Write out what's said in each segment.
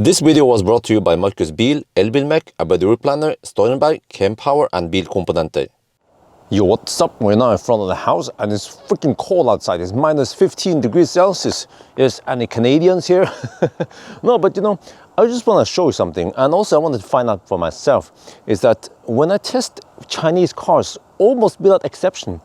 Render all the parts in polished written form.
This video was brought to you by Markus Bil, Elbilmek, ABRP, Steurenberg, Kempower and Bilkomponenter. Yo, what's up? We're now in front of the house and it's freaking cold outside. It's minus 15 degrees Celsius. Yes, any Canadians here? No, but you know, I just want to show you something. And also I wanted to find out for myself is that when I test Chinese cars, almost without exception,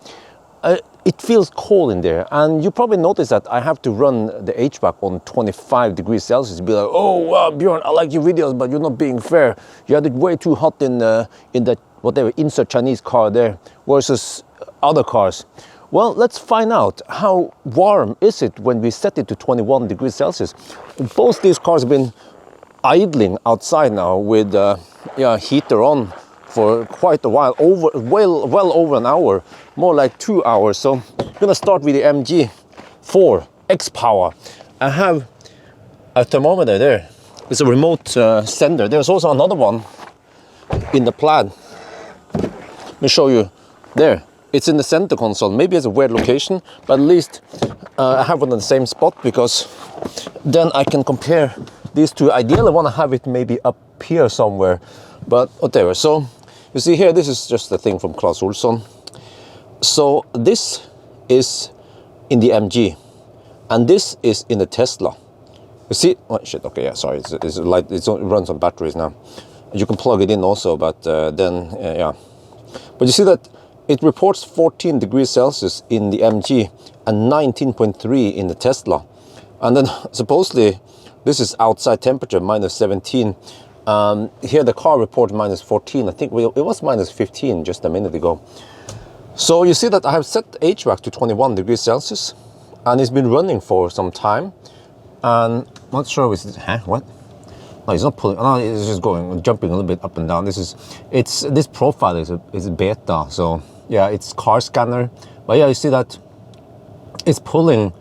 it feels cold in there. And you probably noticed that I have to run the HVAC on 25 degrees Celsius. Be like, oh, wow, Bjørn, I like your videos, but you're not being fair. You had it way too hot in that whatever insert Chinese car there versus other cars. Well, let's find out how warm is it when we set it to 21 degrees Celsius. Both these cars have been idling outside now with heater on for quite a while, well over an hour, more like 2 hours. So I'm gonna start with the MG4 X-Power. I have a thermometer there. It's a remote sender. There's also another one in the plaid. Let me show you there. It's in the center console. Maybe it's a weird location, but at least I have one in the same spot because then I can compare these two. Ideally, I want to have it maybe up here somewhere, but whatever. So you see here, this is just a thing from Claes Olsson. So this is in the MG, and this is in the Tesla. You see? Oh shit! Okay, yeah. Sorry, it's light. It runs on batteries now. You can plug it in also, but then yeah. But you see that it reports 14 degrees Celsius in the MG and 19.3 in the Tesla. And then supposedly this is outside temperature, minus 17. Here the car reports minus 14. I think it was minus 15 just a minute ago. So you see that I have set HVAC to 21 degrees Celsius and it's been running for some time. And I'm not sure what? No, it's not pulling. No, it's just jumping a little bit up and down. This profile is beta. So yeah, it's car scanner. But yeah, you see that it's pulling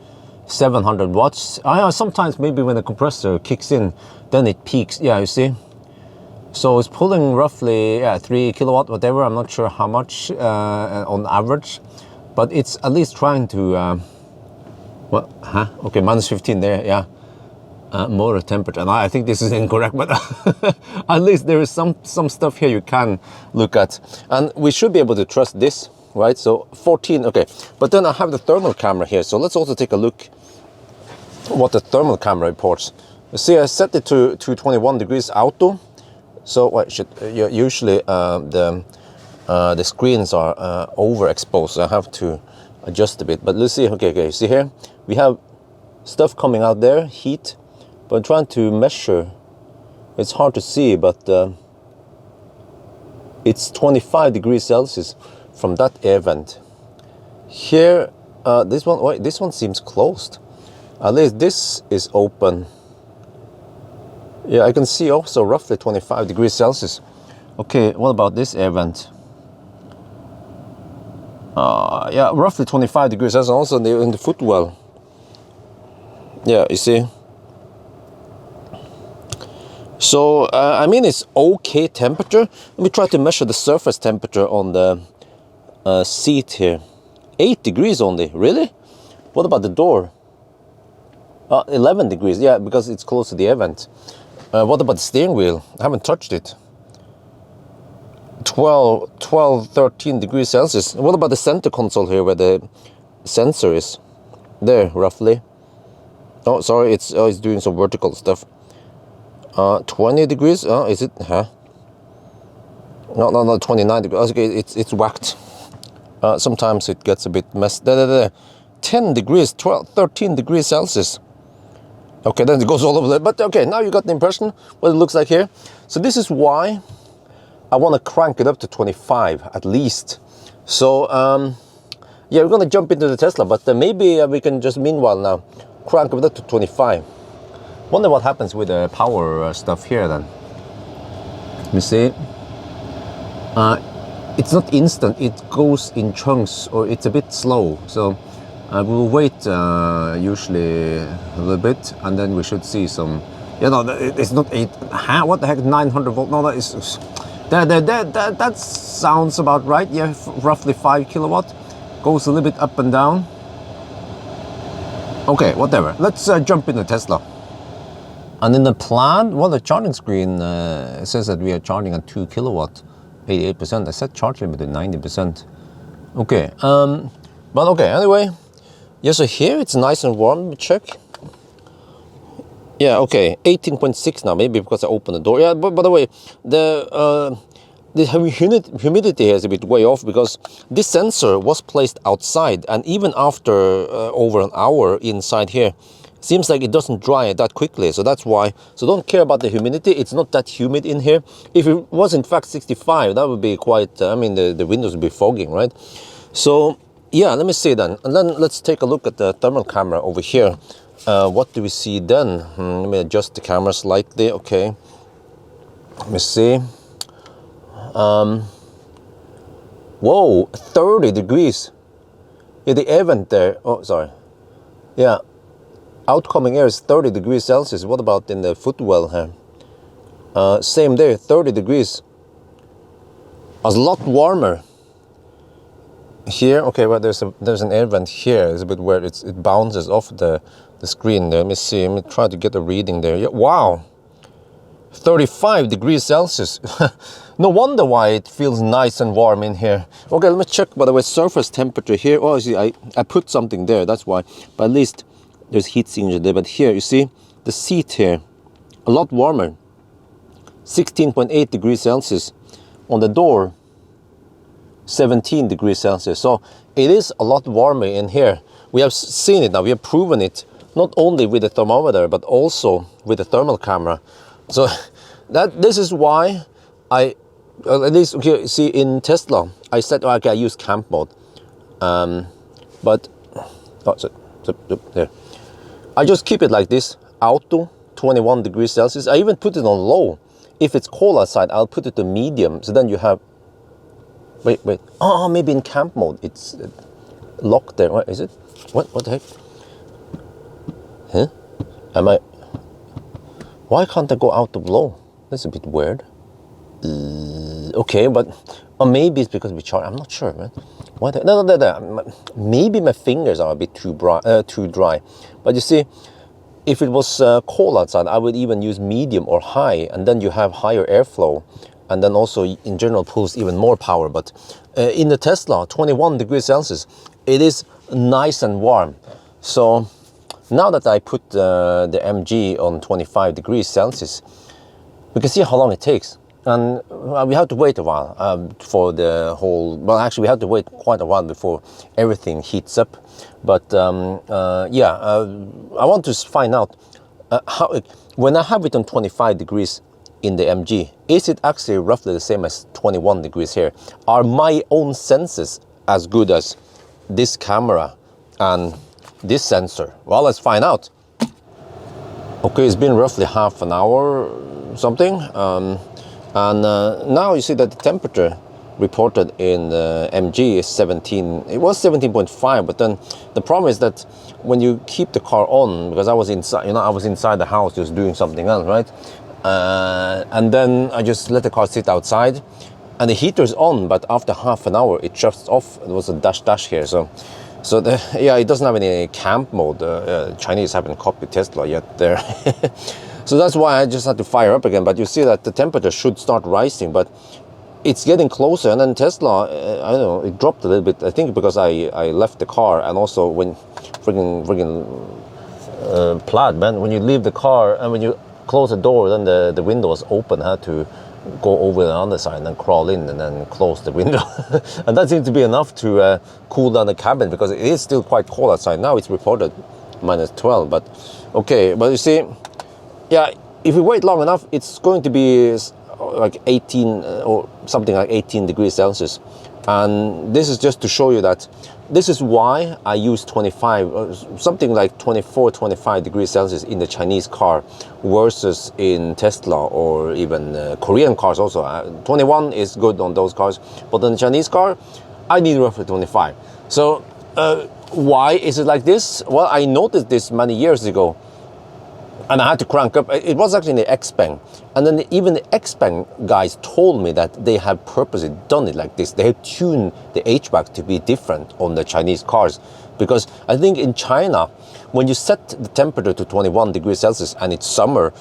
700 watts. Sometimes maybe when the compressor kicks in, then it peaks. Yeah, you see. So it's pulling roughly 3 kilowatt, whatever. I'm not sure how much on average, but it's at least trying to. Okay, minus 15 there. Yeah. Motor temperature, and I think this is incorrect, but at least there is some stuff here you can look at, and we should be able to trust this, right? So 14, okay, but then I have the thermal camera here, so let's also take a look what the thermal camera reports. You see, I set it to 21 degrees auto, so usually the screens are overexposed, so I have to adjust a bit. But let's see. Okay, see here we have stuff coming out there, heat. But I'm trying to measure, it's hard to see, but it's 25 degrees Celsius from that air vent. Here, this one seems closed. At least this is open. Yeah, I can see also roughly 25 degrees Celsius. Okay, what about this air vent? Yeah, roughly 25 degrees Celsius, also in the footwell. Yeah, you see. So, I mean, it's okay temperature. Let me try to measure the surface temperature on the seat here. 8 degrees only, really? What about the door? 11 degrees, yeah, because it's close to the air vent. What about the steering wheel? I haven't touched it. 13 degrees Celsius. What about the center console here where the sensor is? There, roughly. Oh, sorry, it's doing some vertical stuff. 20 degrees. Is it? No, 29 degrees. Okay, it's whacked. Sometimes it gets a bit messed. 10 degrees, 13 degrees Celsius. Okay, then it goes all over there. But okay, now you got the impression what it looks like here. So this is why I want to crank it up to 25 at least. So yeah, we're gonna jump into the Tesla, but maybe we can just meanwhile now crank it up to 25. Wonder what happens with the power stuff here then. You see, it's not instant, it goes in chunks, or it's a bit slow. So we'll wait usually a little bit, and then we should see some, you know, it's not 8, what the heck, 900 volt, no, that sounds about right. Yeah, roughly 5 kilowatt, goes a little bit up and down. Okay, whatever, let's jump in the Tesla. And in the Plaid, well, the charging screen it says that we are charging at 2 kilowatt, 88%. I set charge limit to 90%. Okay, but okay, anyway. Yeah, so here it's nice and warm, check. Yeah, okay, 18.6 now, maybe because I opened the door. Yeah, but by the way, the humidity here is a bit way off because this sensor was placed outside, and even after over an hour inside here, seems like it doesn't dry that quickly. So that's why, so don't care about the humidity. It's not that humid in here. If it was in fact 65, that would be quite, I mean, the windows would be fogging, right? So yeah, let me see then. And then let's take a look at the thermal camera over here. What do we see then? Let me adjust the camera slightly. Okay, let me see. Whoa, 30 degrees. Yeah, the air vent there. Oh, sorry. Yeah, outcoming air is 30 degrees Celsius. What about in the footwell here? Same there, 30 degrees. A lot warmer. Here, okay, well, there's an air vent here. It's a bit weird. It bounces off the screen there. Let me see. Let me try to get a reading there. Yeah, wow, 35 degrees Celsius. No wonder why it feels nice and warm in here. Okay, let me check, by the way, surface temperature here. Oh, see, I put something there, that's why. But at least there's heat signature there. But here, you see, the seat here, a lot warmer. 16.8 degrees Celsius. On the door, 17 degrees Celsius. So it is a lot warmer in here. We have seen it now. We have proven it, not only with the thermometer, but also with the thermal camera. So this is why I, at least okay, see in Tesla, I said, oh, okay, I use camp mode. But, oh, so there. I just keep it like this, auto, 21 degrees Celsius. I even put it on low. If it's cold outside, I'll put it to medium. So then you have, wait. Oh, maybe in camp mode, it's locked there. What is it? What the heck? Huh? Why can't I go out of low? That's a bit weird. Okay, but or maybe it's because we charge. I'm not sure, man. Why? No. Maybe my fingers are a bit too dry. But you see, if it was cold outside, I would even use medium or high, and then you have higher airflow, and then also in general pulls even more power. But in the Tesla, 21 degrees Celsius, it is nice and warm. So now that I put the MG on 25 degrees Celsius, we can see how long it takes. And we have to wait a while for the whole, well, actually we have to wait quite a while before everything heats up. But yeah, I want to find out how, when I have it on 25 degrees in the MG, is it actually roughly the same as 21 degrees here? Are my own senses as good as this camera and this sensor? Well, let's find out. Okay, it's been roughly half an hour something. And now you see that the temperature reported in MG is 17. It was 17.5, but then the problem is that when you keep the car on, because I was inside, I was inside the house just doing something else, right? And then I just let the car sit outside, and the heater's on, but after half an hour it shuts off. It was a dash here, so yeah, it doesn't have any camp mode. Chinese haven't copied Tesla yet there. So that's why I just had to fire up again. But you see that the temperature should start rising, but it's getting closer. And then Tesla, I don't know, it dropped a little bit. I think because I left the car, and also when friggin' Plaid, man, when you leave the car and when you close the door, then the window is open. I had to go over the other side and then crawl in and then close the window. And that seems to be enough to cool down the cabin, because it is still quite cold outside. Now it's reported minus 12, but okay. But you see, yeah, if we wait long enough, it's going to be like 18 or something like 18 degrees Celsius. And this is just to show you that this is why I use 25 or something like 24, 25 degrees Celsius in the Chinese car versus in Tesla or even Korean cars also. 21 is good on those cars, but on the Chinese car, I need roughly 25. So why is it like this? Well, I noticed this many years ago, and I had to crank up. It was actually in the Xpeng. And then even the Xpeng guys told me that they have purposely done it like this. They have tuned the HVAC to be different on the Chinese cars. Because I think in China, when you set the temperature to 21 degrees Celsius and it's summer,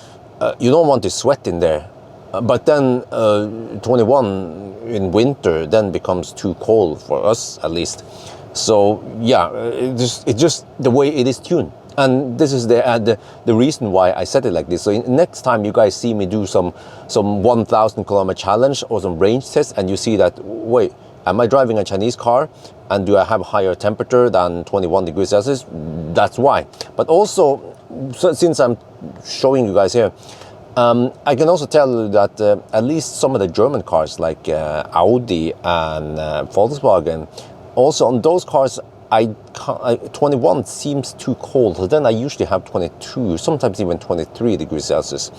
you don't want to sweat in there. But then 21 in winter then becomes too cold for us, at least. So yeah, it's just the way it is tuned. And this is the reason why I set it like this. So next time you guys see me do some 1,000 kilometer challenge or some range test, and you see that, wait, am I driving a Chinese car and do I have higher temperature than 21 degrees Celsius? That's why. But also, since I'm showing you guys here, I can also tell you that at least some of the German cars like Audi and Volkswagen, also on those cars, 21 seems too cold. So then I usually have 22, sometimes even 23 degrees Celsius.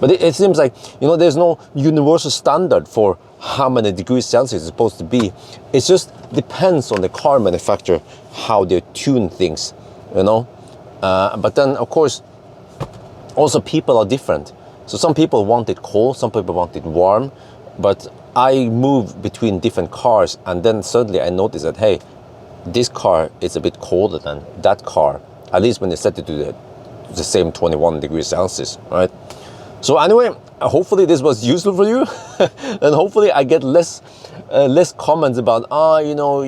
But it seems like, you know, there's no universal standard for how many degrees Celsius it's supposed to be. It just depends on the car manufacturer, how they tune things, you know. But then, of course, also people are different. So some people want it cold, some people want it warm. But I move between different cars, and then suddenly I notice that, hey, this car is a bit colder than that car, at least when they set it to the same 21 degrees Celsius, right? So anyway, hopefully this was useful for you, and hopefully I get less comments about, you know,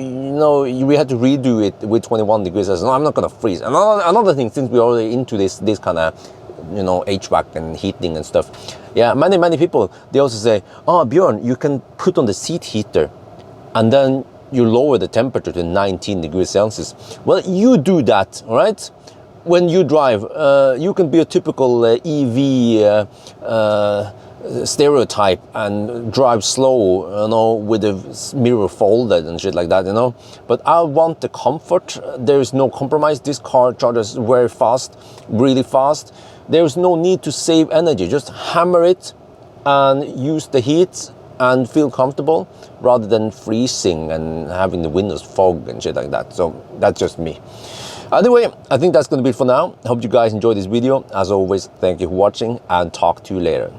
we had to redo it with 21 degrees Celsius. No, I'm not gonna freeze. Another thing, since we're already into this kind of, you know, HVAC and heating and stuff. Yeah, many people, they also say, Bjørn, you can put on the seat heater, and then you lower the temperature to 19 degrees Celsius. Well, you do that, all right? When you drive, you can be a typical EV stereotype and drive slow, you know, with the mirror folded and shit like that, you know. But I want the comfort. There is no compromise. This car charges very fast, really fast. There is no need to save energy. Just hammer it and use the heat and feel comfortable, rather than freezing and having the windows fog and shit like that. So that's just me. Anyway, I think that's going to be it for now. I hope you guys enjoyed this video. As always, thank you for watching, and talk to you later.